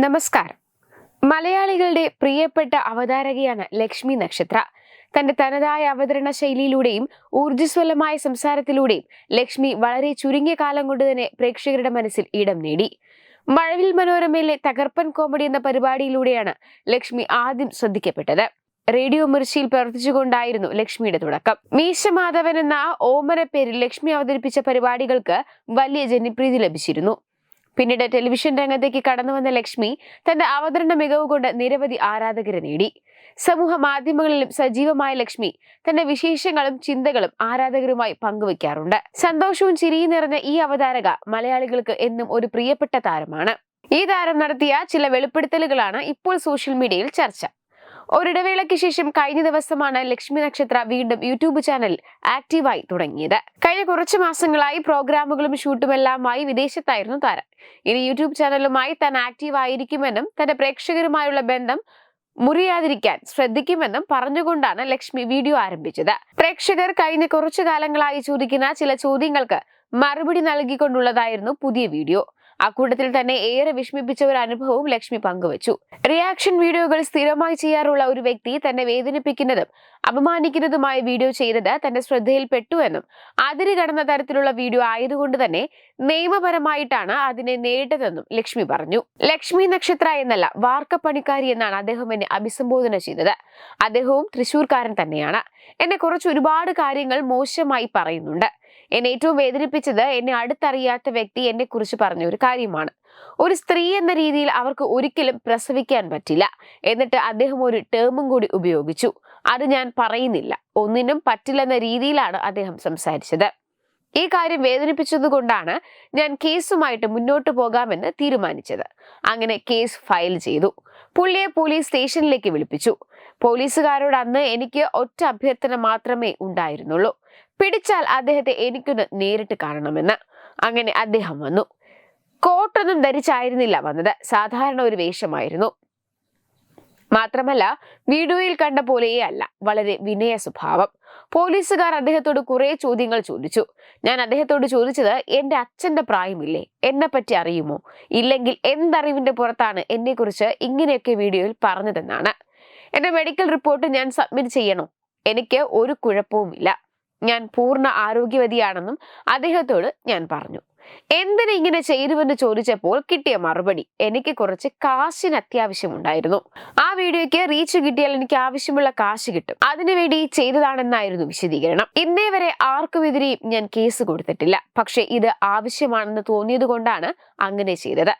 നമസ്കാരം. മലയാളികളുടെ പ്രിയപ്പെട്ട അവതാരകയാണ് ലക്ഷ്മി നക്ഷത്ര. തന്റെ തനതായ അവതരണ ശൈലിയിലൂടെയും ഊർജ്ജസ്വലമായ സംസാരത്തിലൂടെയും ലക്ഷ്മി വളരെ ചുരുങ്ങിയ കാലം കൊണ്ട് തന്നെ പ്രേക്ഷകരുടെ മനസ്സിൽ ഇടം നേടി. മഴവിൽ മനോരമയിലെ തകർപ്പൻ കോമഡി എന്ന പരിപാടിയിലൂടെയാണ് ലക്ഷ്മി ആദ്യം ശ്രദ്ധിക്കപ്പെട്ടത്. റേഡിയോ മിർച്ചിയിൽ പ്രവർത്തിച്ചുകൊണ്ടായിരുന്നു ലക്ഷ്മിയുടെ തുടക്കം. മീശ മാധവൻ എന്ന ഓമന പേരിൽ ലക്ഷ്മി അവതരിപ്പിച്ച പരിപാടികൾക്ക് വലിയ ജനപ്രീതി ലഭിച്ചിരുന്നു. പിന്നീട് ടെലിവിഷൻ രംഗത്തേക്ക് കടന്നു വന്ന ലക്ഷ്മി തന്റെ അവതരണ മികവ് കൊണ്ട് നിരവധി ആരാധകരെ നേടി. സമൂഹ മാധ്യമങ്ങളിലും സജീവമായ ലക്ഷ്മി തന്റെ വിശേഷങ്ങളും ചിന്തകളും ആരാധകരുമായി പങ്കുവയ്ക്കാറുണ്ട്. സന്തോഷവും ചിരിയും നിറഞ്ഞ ഈ അവതാരക മലയാളികൾക്ക് എന്നും ഒരു പ്രിയപ്പെട്ട താരമാണ്. ഈ താരം നടത്തിയ ചില വെളിപ്പെടുത്തലുകളാണ് ഇപ്പോൾ സോഷ്യൽ മീഡിയയിൽ ചർച്ച. ഒരിടവേളയ്ക്ക് ശേഷം കഴിഞ്ഞ ദിവസമാണ് ലക്ഷ്മി നക്ഷത്ര വീണ്ടും യൂട്യൂബ് ചാനൽ ആക്റ്റീവായി തുടങ്ങിയത്. കഴിഞ്ഞ കുറച്ചു മാസങ്ങളായി പ്രോഗ്രാമുകളും ഷൂട്ടുമെല്ലാമായി വിദേശത്തായിരുന്നു താരം. ഇനി യൂട്യൂബ് ചാനലുമായി താൻ ആക്റ്റീവ് ആയിരിക്കുമെന്നും തന്റെ പ്രേക്ഷകരുമായുള്ള ബന്ധം മുറിയാതിരിക്കാൻ ശ്രദ്ധിക്കുമെന്നും പറഞ്ഞുകൊണ്ടാണ് ലക്ഷ്മി വീഡിയോ ആരംഭിച്ചത്. പ്രേക്ഷകർ കഴിഞ്ഞ കുറച്ചു കാലങ്ങളായി ചോദിക്കുന്ന ചില ചോദ്യങ്ങൾക്ക് മറുപടി നൽകിക്കൊണ്ടുള്ളതായിരുന്നു പുതിയ വീഡിയോ. അക്കൂട്ടത്തിൽ തന്നെ ഏറെ വിഷമിപ്പിച്ച ഒരു അനുഭവവും ലക്ഷ്മി പങ്കുവച്ചു. റിയാക്ഷൻ വീഡിയോകൾ സ്ഥിരമായി ചെയ്യാറുള്ള ഒരു വ്യക്തി തന്നെ വേദനിപ്പിക്കുന്നതും അപമാനിക്കുന്നതുമായ വീഡിയോ ചെയ്തത് തന്റെ ശ്രദ്ധയിൽപ്പെട്ടു എന്നും അതിര് കടന്ന തരത്തിലുള്ള വീഡിയോ ആയതുകൊണ്ട് തന്നെ നിയമപരമായിട്ടാണ് അതിനെ നേരിട്ടതെന്നും ലക്ഷ്മി പറഞ്ഞു. ലക്ഷ്മി നക്ഷത്ര എന്നല്ല, വാർക്കപ്പണിക്കാരി എന്നാണ് അദ്ദേഹം എന്നെ അഭിസംബോധന ചെയ്തത്. അദ്ദേഹവും തൃശ്ശൂർക്കാരൻ തന്നെയാണ്. എന്നെ കുറിച്ച് ഒരുപാട് കാര്യങ്ങൾ മോശമായി പറയുന്നുണ്ട്. എന്നെ ഏറ്റവും വേദനിപ്പിച്ചത് എന്നെ അടുത്തറിയാത്ത വ്യക്തി എന്നെ കുറിച്ച് പറഞ്ഞ ഒരു കാര്യമാണ്. ഒരു സ്ത്രീ എന്ന രീതിയിൽ അവർക്ക് ഒരിക്കലും പ്രസവിക്കാൻ പറ്റില്ല. എന്നിട്ട് അദ്ദേഹം ഒരു ടേമും കൂടി ഉപയോഗിച്ചു. അത് ഞാൻ പറയുന്നില്ല. ഒന്നിനും പറ്റില്ലെന്ന രീതിയിലാണ് അദ്ദേഹം സംസാരിച്ചത്. ഈ കാര്യം വേദനിപ്പിച്ചതുകൊണ്ടാണ് ഞാൻ കേസുമായിട്ട് മുന്നോട്ട് പോകാമെന്ന് തീരുമാനിച്ചത്. അങ്ങനെ കേസ് ഫയൽ ചെയ്തു. പുള്ളിയെ പോലീസ് സ്റ്റേഷനിലേക്ക് വിളിപ്പിച്ചു. പോലീസുകാരോട് അന്ന് എനിക്ക് ഒറ്റ അഭ്യർത്ഥന മാത്രമേ ഉണ്ടായിരുന്നുള്ളൂ. പിടിച്ചാൽ അദ്ദേഹത്തെ എനിക്കൊന്ന് നേരിട്ട് കാണണമെന്ന്. അങ്ങനെ അദ്ദേഹം വന്നു. കോട്ടൊന്നും ധരിച്ചായിരുന്നില്ല വന്നത്. സാധാരണ ഒരു വേഷമായിരുന്നു. മാത്രമല്ല വീഡിയോയിൽ കണ്ട പോലെയേ അല്ല, വളരെ വിനയ സ്വഭാവം. പോലീസുകാർ അദ്ദേഹത്തോട് കുറെ ചോദ്യങ്ങൾ ചോദിച്ചു. ഞാൻ അദ്ദേഹത്തോട് ചോദിച്ചത്, എന്റെ അച്ഛന്റെ പ്രായമില്ലേ, എന്നെ പറ്റി അറിയുമോ, ഇല്ലെങ്കിൽ എന്തറിവിന്റെ പുറത്താണ് എന്നെ കുറിച്ച് ഇങ്ങനെയൊക്കെ വീഡിയോയിൽ പറഞ്ഞതെന്നാണ്. എന്റെ മെഡിക്കൽ റിപ്പോർട്ട് ഞാൻ സബ്മിറ്റ് ചെയ്യണോ? എനിക്ക് ഒരു കുഴപ്പവുമില്ല, ഞാൻ പൂർണ്ണ ആരോഗ്യവതിയാണെന്നും അദ്ദേഹത്തോട് ഞാൻ പറഞ്ഞു. എന്തിന് ഇങ്ങനെ ചെയ്തുവെന്ന് ചോദിച്ചപ്പോൾ കിട്ടിയ മറുപടി, എനിക്ക് കുറച്ച് കാശിന് അത്യാവശ്യമുണ്ടായിരുന്നു. ആ വീഡിയോയ്ക്ക് റീച്ച് കിട്ടിയാൽ എനിക്ക് ആവശ്യമുള്ള കാശ് കിട്ടും, അതിനുവേണ്ടി ചെയ്തതാണെന്നായിരുന്നു വിശദീകരണം. ഇന്നേ വരെ ആർക്കുമെതിരെയും ഞാൻ കേസ് കൊടുത്തിട്ടില്ല. പക്ഷെ ഇത് ആവശ്യമാണെന്ന് തോന്നിയത് കൊണ്ടാണ് അങ്ങനെ ചെയ്തത്.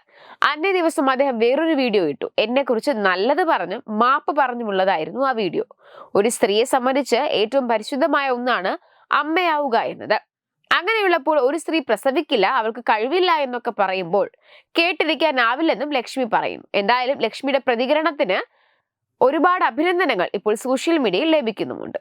അന്നേ ദിവസം അദ്ദേഹം വേറൊരു വീഡിയോ ഇട്ടു. എന്നെ കുറിച്ച് നല്ലത് പറഞ്ഞും മാപ്പ് പറഞ്ഞുമുള്ളതായിരുന്നു ആ വീഡിയോ. ഒരു സ്ത്രീയെ സംബന്ധിച്ച് ഏറ്റവും പരിശുദ്ധമായ ഒന്നാണ് അമ്മയാവുക എന്നത്. അങ്ങനെയുള്ളപ്പോൾ ഒരു സ്ത്രീ പ്രസവിക്കില്ല, അവൾക്ക് കഴിവില്ല എന്നൊക്കെ പറയുമ്പോൾ കേട്ടിരിക്കാനാവില്ലെന്നും ലക്ഷ്മി പറയുന്നു. എന്തായാലും ലക്ഷ്മിയുടെ പ്രതികരണത്തിന് ഒരുപാട് അഭിനന്ദനങ്ങൾ ഇപ്പോൾ സോഷ്യൽ മീഡിയയിൽ ലഭിക്കുന്നുമുണ്ട്.